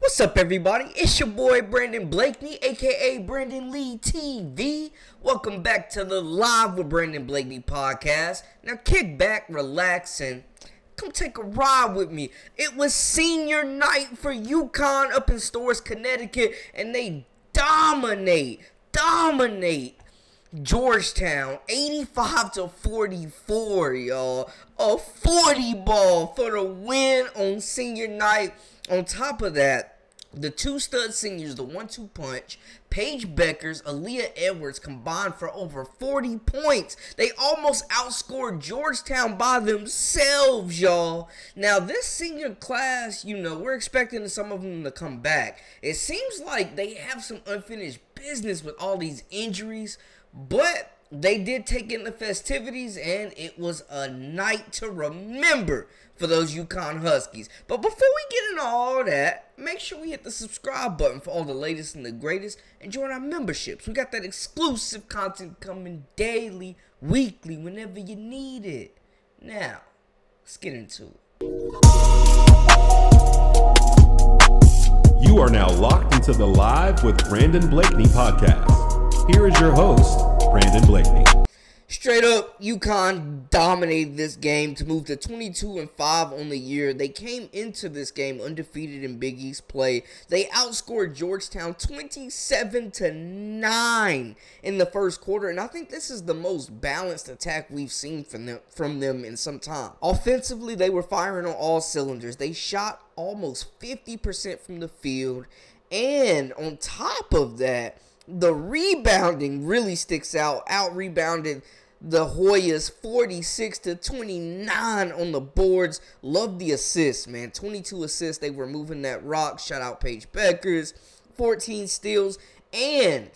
What's up, everybody? It's your boy Brandon Blakeney, aka Brandon Lee TV. Welcome back to the Live with Brandon Blakeney podcast. Now kick back, relax, and come take a ride with me. It was senior night for UConn up in Storrs, Connecticut, and they dominate Georgetown 85-44, y'all. A 40 ball for the win on senior night. On top of that, the two stud seniors, the 1-2 punch, Paige Buckets, Aaliyah Edwards combined for over 40 points. They almost outscored Georgetown by themselves, y'all. Now, this senior class, we're expecting some of them to come back. It seems like they have some unfinished business with all these injuries, but they did take in the festivities, and it was a night to remember for those UConn Huskies. But before we get into all that, make sure we hit the subscribe button for all the latest and the greatest, and join our memberships. We got that exclusive content coming daily, weekly, whenever you need it. Now, let's get into it. You are now locked into the Live with Brandon Blakeney podcast. Here is your host, Brandon Blakeney. Straight up, UConn dominated this game to move to 22-5 on the year. They came into this game undefeated in Big East play. They outscored Georgetown 27-9 in the first quarter, and I think this is the most balanced attack we've seen from them in some time. Offensively, they were firing on all cylinders. They shot almost 50% from the field, and on top of that, the rebounding really sticks out. Out-rebounded the Hoyas 46-29 on the boards. Love the assists, man. 22 assists. They were moving that rock. Shout out Paige Buckets. 14 steals. And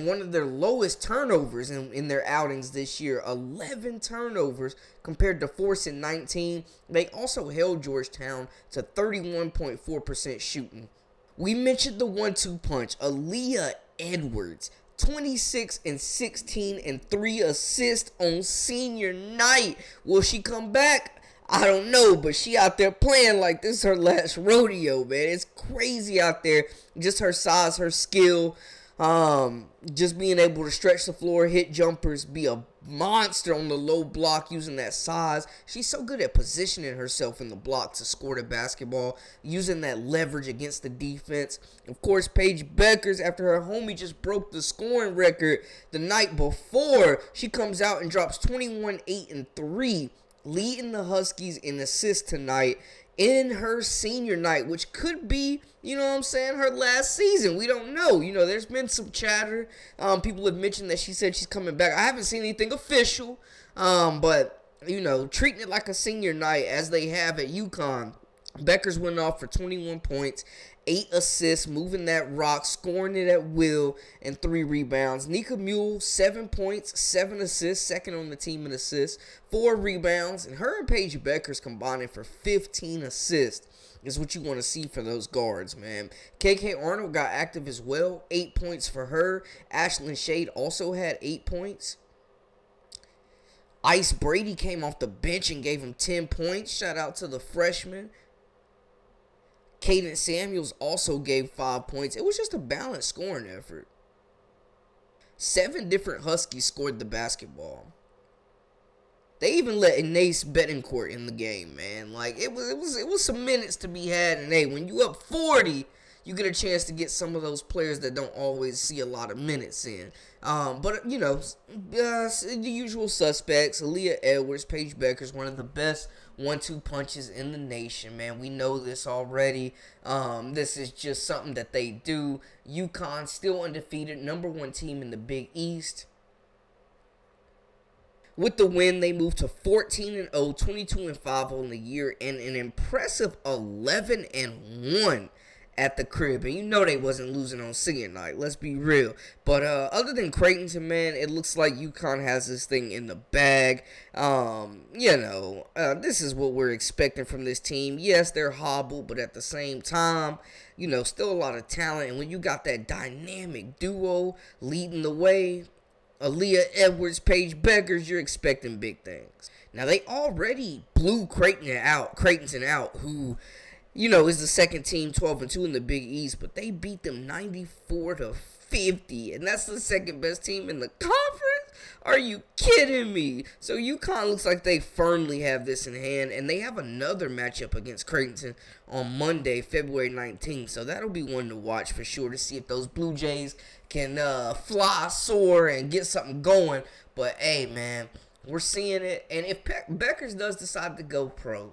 one of their lowest turnovers in their outings this year. 11 turnovers compared to forcing 19. They also held Georgetown to 31.4% shooting. We mentioned the 1-2 punch. Aaliyah Edwards, 26-16 and 3 assists on senior night. Will she come back? I don't know, but she out there playing like this is her last rodeo, man. It's crazy out there. Just her size, her skill, just being able to stretch the floor, hit jumpers, be a monster on the low block using that size. She's so good at positioning herself in the block to score the basketball, using that leverage against the defense. Of course, Paige Buckets, after her homie just broke the scoring record the night before, she comes out and drops 21, 8, and 3, leading the Huskies in assists tonight in her senior night, which could be, her last season. We don't know. There's been some chatter. People have mentioned that she said she's coming back. I haven't seen anything official, but, treating it like a senior night as they have at UConn. Bueckers went off for 21 points, 8 assists, moving that rock, scoring it at will, and 3 rebounds. Nika Mule, 7 points, 7 assists, second on the team in assists, 4 rebounds, and her and Paige Buckets combining for 15 assists is what you want to see for those guards, man. KK Arnold got active as well, 8 points for her. Ashlyn Shade also had 8 points. Ice Brady came off the bench and gave him 10 points. Shout out to the freshman. Caden Samuels also gave 5 points. It was just a balanced scoring effort. 7 different Huskies scored the basketball. They even let Inace Betancourt in the game, man. Like, it was some minutes to be had. And, hey, when you up 40, you get a chance to get some of those players that don't always see a lot of minutes in. But, the usual suspects. Aaliyah Edwards, Paige Buckets, one of the best 1-2 punches in the nation, man. We know this already. This is just something that they do. UConn still undefeated, #1 team in the Big East. With the win, they moved to 14-0, 22-5 on the year, and an impressive 11-1 at the crib. And they wasn't losing on senior night, let's be real. But other than Creighton, man, it looks like UConn has this thing in the bag. This is what we're expecting from this team. Yes, they're hobbled, but at the same time, still a lot of talent. And when you got that dynamic duo leading the way, Aaliyah Edwards, Paige Buckets, you're expecting big things. Now, they already blew Creighton out, who is the second team 12-2 in the Big East, but they beat them 94-50, and that's the second best team in the conference? Are you kidding me? So UConn looks like they firmly have this in hand, and they have another matchup against Creighton on Monday, February 19th. So that'll be one to watch for sure to see if those Blue Jays can fly, soar, and get something going. But hey, man, we're seeing it. And if Bueckers does decide to go pro,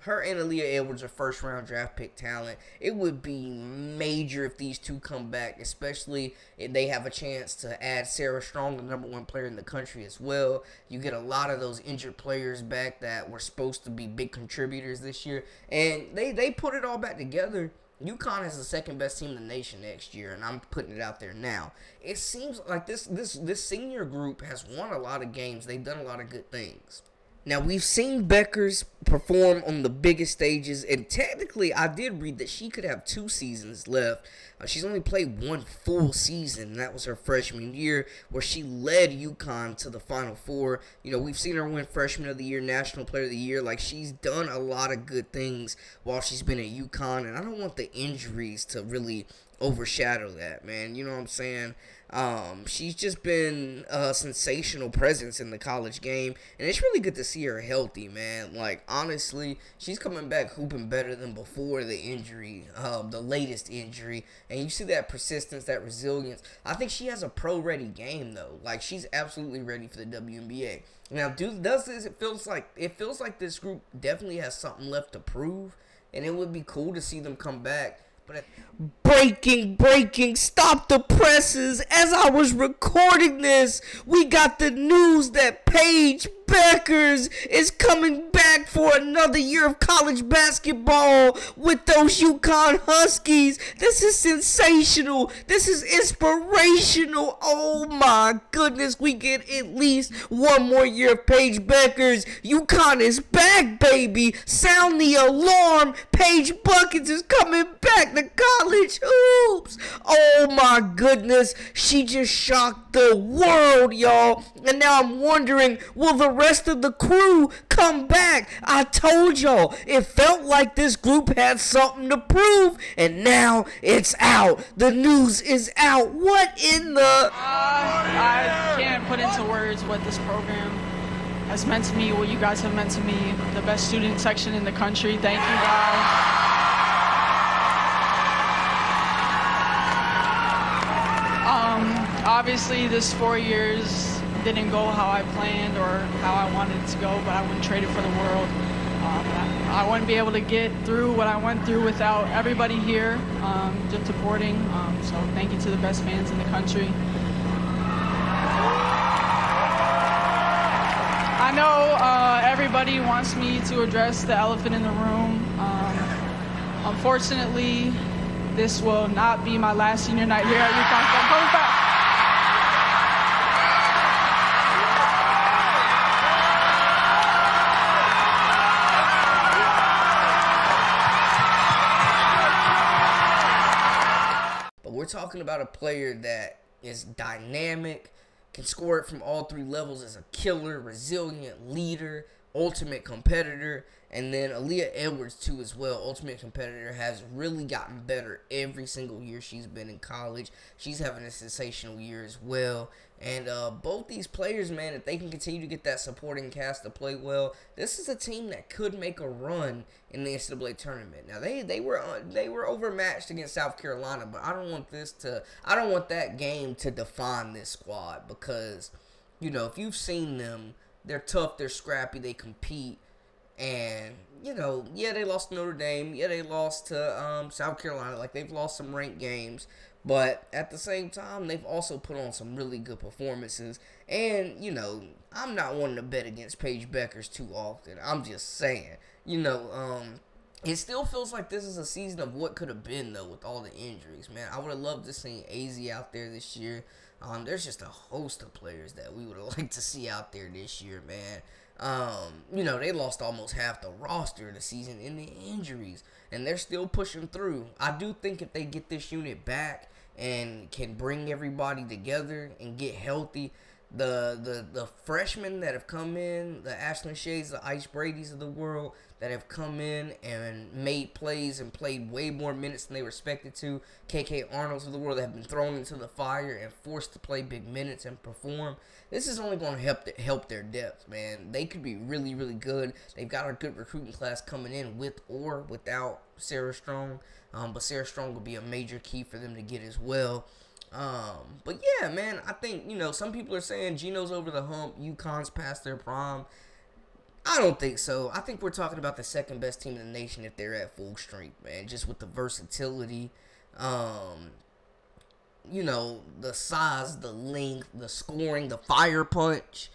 her and Aaliyah Edwards are first-round draft pick talent. It would be major if these two come back, especially if they have a chance to add Sarah Strong, the #1 player in the country as well. You get a lot of those injured players back that were supposed to be big contributors this year, and they put it all back together. UConn is the second best team in the nation next year, and I'm putting it out there now. It seems like this senior group has won a lot of games. They've done a lot of good things. Now, we've seen Bueckers perform on the biggest stages, and technically, I did read that she could have 2 seasons left. She's only played 1 full season, and that was her freshman year, where she led UConn to the Final Four. We've seen her win Freshman of the Year, National Player of the Year. Like, she's done a lot of good things while she's been at UConn, and I don't want the injuries to really overshadow that, man. You know what I'm saying? She's just been a sensational presence in the college game, and it's really good to see her healthy, man. Like, honestly, she's coming back hooping better than before the injury, the latest injury, and you see that persistence, that resilience. I think she has a pro-ready game, though. Like, she's absolutely ready for the WNBA. Now, it feels like this group definitely has something left to prove, and it would be cool to see them come back. But breaking, stop the presses. As I was recording this, we got the news that Paige Buckets is coming back for another year of college basketball with those UConn Huskies. This is sensational. This is inspirational. Oh my goodness, we get at least one more year of Paige Buckets. UConn is back, baby. Sound the alarm. Paige Buckets is coming back to college hoops. Oh my goodness, she just shocked the world, y'all. And now I'm wondering, will the rest of the crew come back? I told y'all, it felt like this group had something to prove, and now it's out. The news is out. What in the... I can't put into words what this program has meant to me, what you guys have meant to me. The best student section in the country. Thank you, guys. Obviously, this 4 years didn't go how I planned or how I wanted it to go, but I wouldn't trade it for the world. I wouldn't be able to get through what I went through without everybody here just supporting. So thank you to the best fans in the country. I know everybody wants me to address the elephant in the room. Unfortunately, this will not be my last senior night here at UConn. I'm coming back. We're talking about a player that is dynamic, can score it from all 3 levels, is a killer, resilient leader, ultimate competitor, and then Aaliyah Edwards too as well, ultimate competitor, has really gotten better every single year she's been in college. She's having a sensational year as well. And both these players, man, if they can continue to get that supporting cast to play well, this is a team that could make a run in the NCAA tournament. Now they were overmatched against South Carolina, but I don't want that game to define this squad, because if you've seen them, they're tough, they're scrappy, they compete. And, yeah, they lost to Notre Dame. Yeah, they lost to South Carolina. Like, they've lost some ranked games. But at the same time, they've also put on some really good performances. And, I'm not wanting to bet against Paige Buckets too often. I'm just saying. It still feels like this is a season of what could have been, though, with all the injuries, man. I would have loved to see AZ out there this year. There's just a host of players that we would have liked to see out there this year, man. They lost almost half the roster of the season in the injuries, and they're still pushing through. I do think if they get this unit back and can bring everybody together and get healthy, the freshmen that have come in, the Ashlyn Shades, the Ice Brady's of the world, that have come in and made plays and played way more minutes than they were expected to. KK Arnold's of the world that have been thrown into the fire and forced to play big minutes and perform. This is only going to help their depth, man. They could be really, really good. They've got a good recruiting class coming in with or without Sarah Strong. But Sarah Strong will be a major key for them to get as well. But yeah, man, I think, some people are saying Geno's over the hump, UConn's past their prime. I don't think so. I think we're talking about the second best team in the nation if they're at full strength, man. Just with the versatility, the size, the length, the scoring, the fire punch.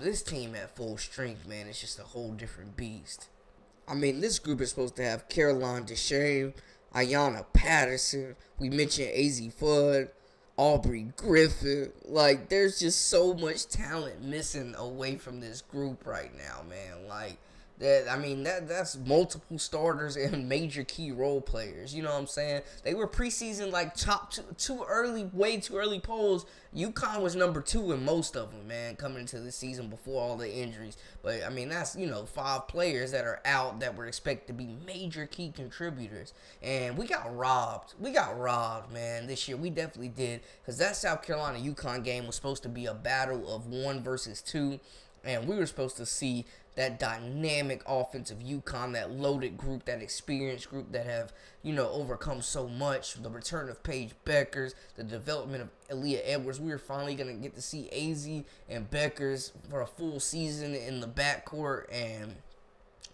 This team at full strength, man, it's just a whole different beast. I mean, this group is supposed to have Caroline Deshame, Ayanna Patterson. We mentioned AZ Fudd, Aubrey Griffin. Like, there's just so much talent missing away from this group right now, man. Like, that's multiple starters and major key role players. You know what I'm saying? They were preseason like top way too early polls. UConn was number 2 in most of them, man, coming into the season before all the injuries. But I mean, that's 5 players that are out that were expected to be major key contributors, and we got robbed. We got robbed, man, this year. We definitely did, because that South Carolina UConn game was supposed to be a battle of 1 versus 2. And we were supposed to see that dynamic offensive UConn, that loaded group, that experienced group that have, overcome so much. The return of Paige Buckers, the development of Aaliyah Edwards. We were finally going to get to see AZ and Bueckers for a full season in the backcourt. And,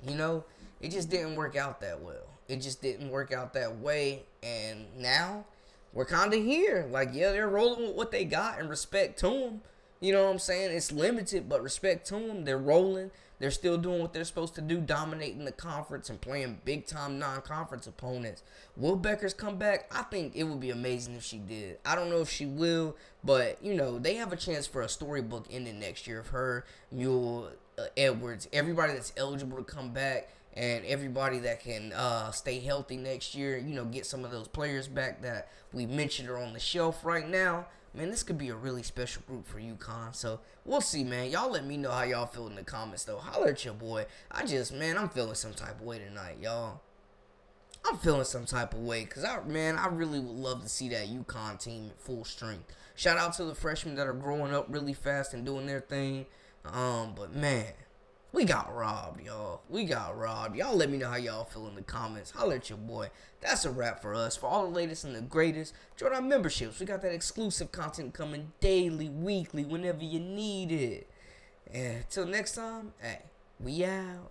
it just didn't work out that well. It just didn't work out that way. And now we're kind of here. Like, yeah, they're rolling with what they got, and respect to them. You know what I'm saying? It's limited, but respect to them. They're rolling. They're still doing what they're supposed to do, dominating the conference and playing big-time non-conference opponents. Will Bueckers come back? I think it would be amazing if she did. I don't know if she will, but, they have a chance for a storybook ending next year of her, Mule, Edwards, everybody that's eligible to come back, and everybody that can stay healthy next year, get some of those players back that we mentioned are on the shelf right now. Man, this could be a really special group for UConn. So, we'll see, man. Y'all let me know how y'all feel in the comments, though. Holler at your boy. I'm feeling some type of way tonight, y'all. I'm feeling some type of way, because, I really would love to see that UConn team at full strength. Shout out to the freshmen that are growing up really fast and doing their thing. But, man, we got robbed, y'all. We got robbed. Y'all let me know how y'all feel in the comments. Holler at your boy. That's a wrap for us. For all the latest and the greatest, join our memberships. We got that exclusive content coming daily, weekly, whenever you need it. And until next time, hey, we out.